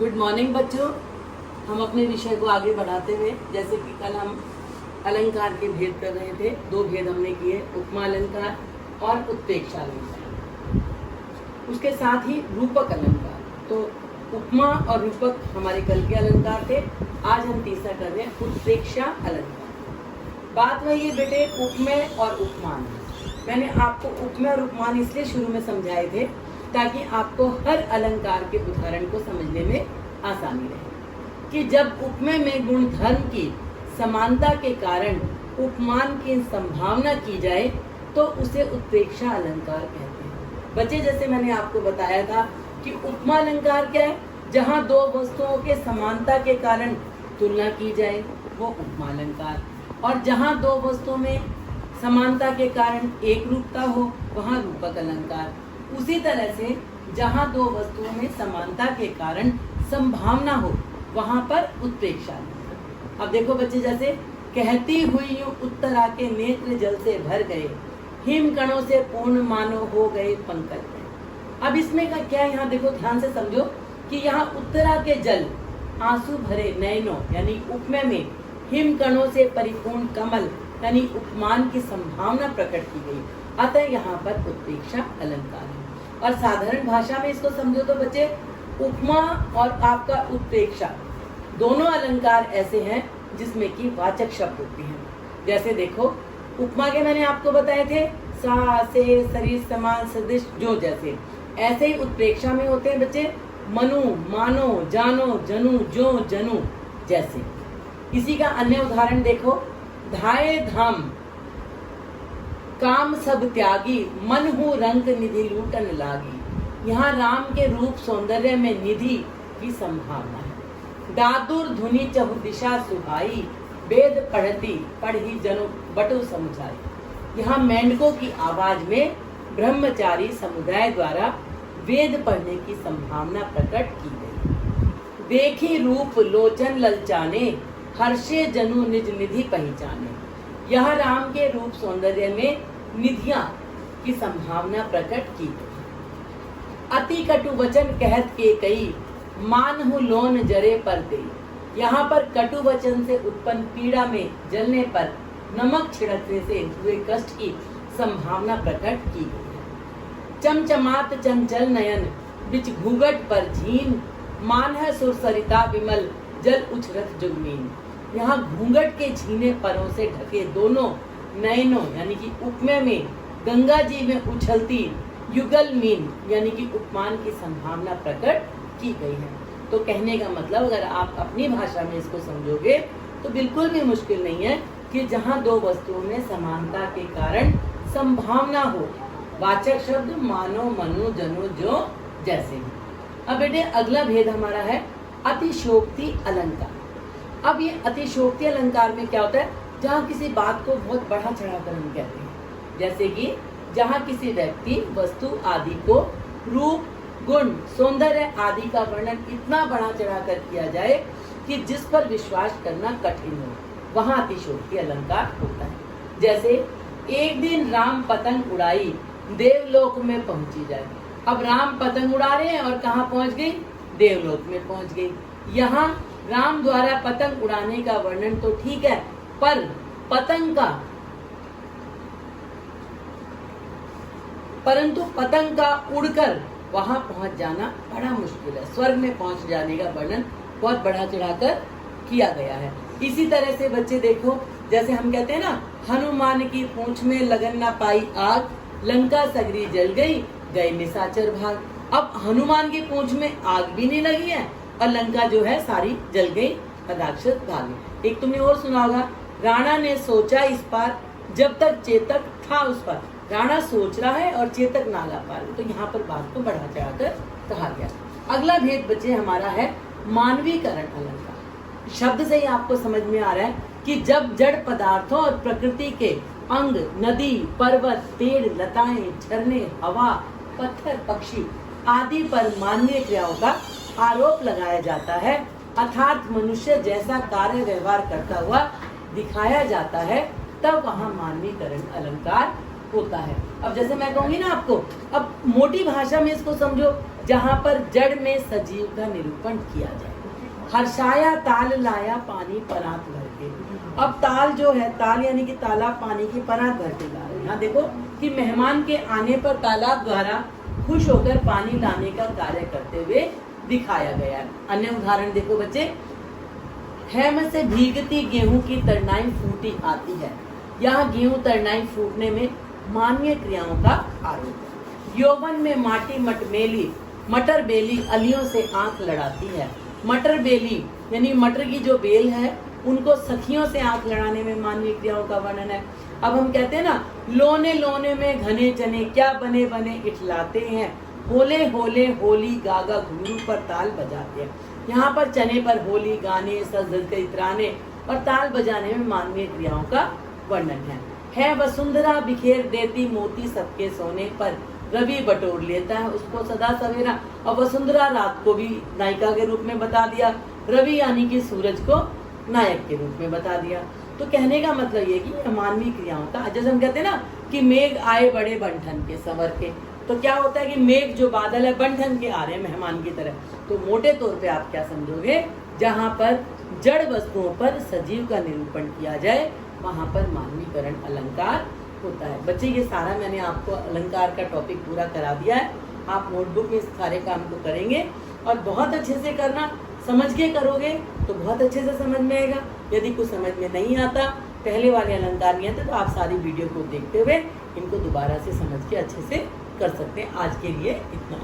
Good morning बच्चों। हम अपने विषय को आगे बढ़ाते हुए, जैसे कि कल हम अलंकार के भेद कर रहे थे, दो भेद हमने किए, उपमा अलंकार और उत्प्रेक्षा अलंकार, उसके साथ ही रूपक अलंकार। तो उपमा और रूपक हमारे कल के अलंकार थे। आज हम तीसरा कर रहे हैं उत्प्रेक्षा अलंकार। बात वही है बेटे, उपमेय और उपमान। मैंने आपको उपमेय और उपमान इसलिए शुरू में समझाए थे ताकि आपको हर अलंकार के उदाहरण को समझने में आसानी रहे कि जब उपमेय में गुण धर्म की समानता के कारण उपमान की संभावना की जाए तो उसे उत्प्रेक्षा अलंकार कहते हैं। बच्चे, जैसे मैंने आपको बताया था कि उपमा अलंकार क्या है, जहाँ दो वस्तुओं के समानता के कारण तुलना की जाए वो उपमा अलंकार, और जहाँ दो वस्तुओं में समानता के कारण एक रूपता हो वहाँ रूपक अलंकार। उसी तरह से जहाँ दो वस्तुओं में समानता के कारण संभावना हो वहाँ पर उत्प्रेक्षा अलंकार। अब देखो बच्चे, जैसे कहती हुई यूं उत्तरा के नेत्र जल से भर गए, हिम कणों से पूर्ण मानो हो गए पंकज में। अब इसमें का क्या है, यहाँ देखो ध्यान से समझो कि यहाँ उत्तरा के जल आंसू भरे नयनों यानी उपमेय में हिम कणों से परिपूर्ण कमल यानी उपमान की संभावना प्रकट की गई, अतः यहाँ पर उत्प्रेक्षा अलंकार है। और साधारण भाषा में इसको समझो तो बच्चे, उपमा और आपका उत्प्रेक्षा दोनों अलंकार ऐसे हैं जिसमें कि वाचक शब्द होते हैं। जैसे देखो, उपमा के मैंने आपको बताए थे सा से शरीर समान सदृश जो, जैसे ऐसे ही उत्प्रेक्षा में होते हैं बच्चे मनु मानो जानो जनु जो जनु जैसे। इसी का अन्य उदाहरण देखो, धाये धाम काम सब त्यागी, मन हूँ रंग निधि लूटन लागी। यहाँ राम के रूप सौंदर्य में निधि की संभावना है। दादुर धुनी चहु दिशा सुहाई, वेद पढ़ती पढ़ी जनु बटु समुझाई। यहाँ मेंढकों की आवाज में ब्रह्मचारी समुदाय द्वारा वेद पढ़ने की संभावना प्रकट की गई। देखी रूप लोचन ललचाने, हर्षे जनु निज निधि पहचाने। यह राम के रूप सौंदर्य में निधियां की संभावना प्रकट की गई। अति कटु वचन कहत के कई, मान हूँ लोन जरे पर दे। यहाँ पर कटु वचन से उत्पन्न पीड़ा में जलने पर नमक छिड़कने से हुए कष्ट की संभावना प्रकट की गई है। चमचमात चंचल नयन बिच घूंघट पर झीन, मान है सुर सरिता विमल जल उछरत जुगमीन। यहाँ घूंघट के झीने परों से ढके दोनों नयनों यानी कि उपमेय में गंगा जी में उछलती युगल मीन यानी कि उपमान की संभावना प्रकट की गई है। तो कहने का मतलब, अगर आप अपनी भाषा में इसको समझोगे तो बिल्कुल भी मुश्किल नहीं है कि जहाँ दो वस्तुओं में समानता के कारण संभावना हो, वाचक शब्द मानो मनु जनो जो जैसे। अब बेटे अगला भेद हमारा है अतिशयोक्ति अलंकार। अब ये अतिशयोक्ति अलंकार में क्या होता है, जहाँ किसी बात को बहुत बढ़ा चढ़ाकर हम कहते हैं। जैसे कि जहाँ किसी व्यक्ति वस्तु आदि को रूप गुण सौंदर्य आदि का वर्णन इतना बढ़ा चढ़ाकर किया जाए कि जिस पर विश्वास करना कठिन हो, वहाँ अतिशयोक्ति अलंकार होता है। जैसे एक दिन राम पतंग उड़ाई, देवलोक में पहुंची जाए। अब राम पतंग उड़ा रहे हैं और कहाँ पहुंच गई, देवलोक में पहुंच गई। यहाँ राम द्वारा पतंग उड़ाने का वर्णन तो ठीक है, पर परंतु पतंग का उड़कर वहां पहुंच जाना बड़ा मुश्किल है। स्वर्ग में पहुंच जाने का वर्णन बहुत बढ़ा चढ़ाकर किया गया है। इसी तरह से बच्चे देखो, जैसे हम कहते हैं ना, हनुमान की पूंछ में लगन ना पाई आग, लंका सगरी जल गई गए निशाचर भाग। अब हनुमान की पूंछ में आग भी नहीं लगी है और लंका जो है सारी जल गई, राक्षस भागे। एक तुमने और सुना होगा, राणा ने सोचा इस पार जब तक चेतक था उस पर। राणा सोच रहा है और चेतक नाला पार, तो यहाँ पर बात को बढ़ा चढ़ाकर कहा गया। अगला भेद बच्चे हमारा है मानवीकरण अलंकार। शब्द से ही आपको समझ में आ रहा है कि जब जड़ पदार्थों और प्रकृति के अंग, नदी, पर्वत, पेड़, लताएं, झरने, हवा, पत्थर, पक्षी आदि पर मानवीय क्रियाओं का आरोप लगाया जाता है, अर्थात मनुष्य जैसा कार्य व्यवहार करता हुआ दिखाया जाता है, तब वहाँ मानवीकरण अलंकार होता है। अब जैसे मैं कहूंगी ना आपको, अब मोटी भाषा में इसको समझो जहाँ पर जड़ में सजीव का निरूपण किया जाए। हर्षाया ताल लाया पानी परात भर के। अब ताल जो है, ताल यानी कि तालाब पानी की परात भर के ला रहे हैं। यहाँ देखो कि मेहमान के आने पर तालाब द्वारा खुश होकर पानी लाने का कार्य करते हुए दिखाया गया है। अन्य उदाहरण देखो बच्चे, हेम से भीगती गेहूं की तरनाई फूटी आती है। यहाँ गेहूं तरनाई फूटने में मानवीय क्रियाओं का आरोप है। यौवन में माटी मटमेली मटर बेली अलियों से आंख लड़ाती है। मटर बेली यानी मटर की जो बेल है उनको सखियों से आंख लड़ाने में मानवीय क्रियाओं का वर्णन है। अब हम कहते हैं ना, लोने लोने में घने चने क्या बने बने इठलाते हैं, होले होले होली गागा घुंघरू पर ताल बजाते हैं। यहाँ पर चने पर होली गाने, सज धज के इतराने और ताल बजाने में मानवीय क्रियाओं का वर्णन है। वसुंधरा बिखेर देती मोती सबके सोने पर, रवि बटोर लेता है उसको सदा सवेरा। और वसुंधरा रात को भी नायिका के रूप में बता दिया, रवि यानी कि सूरज को नायक के रूप में बता दिया। तो कहने का मतलब ये कि मानवीय क्रियाओं का, जैसे हम कहते हैं ना कि मेघ आए बड़े बंठन के संवर के, तो क्या होता है कि मेघ जो बादल है बंठन के आ रहे हैं मेहमान की तरह। तो मोटे तौर पे आप क्या समझोगे, जहाँ पर जड़ वस्तुओं पर सजीव का निरूपण किया जाए वहाँ पर मानवीकरण अलंकार होता है। बच्चे ये सारा मैंने आपको अलंकार का टॉपिक पूरा करा दिया है। आप नोटबुक में इस सारे काम को करेंगे और बहुत अच्छे से करना, समझ के करोगे तो बहुत अच्छे से समझ में आएगा। यदि कुछ समझ में नहीं आता, पहले वाले अलंकार नहीं आते, तो आप सारी वीडियो को देखते हुए इनको दोबारा से समझ के अच्छे से कर सकते हैं। आज के लिए इतना।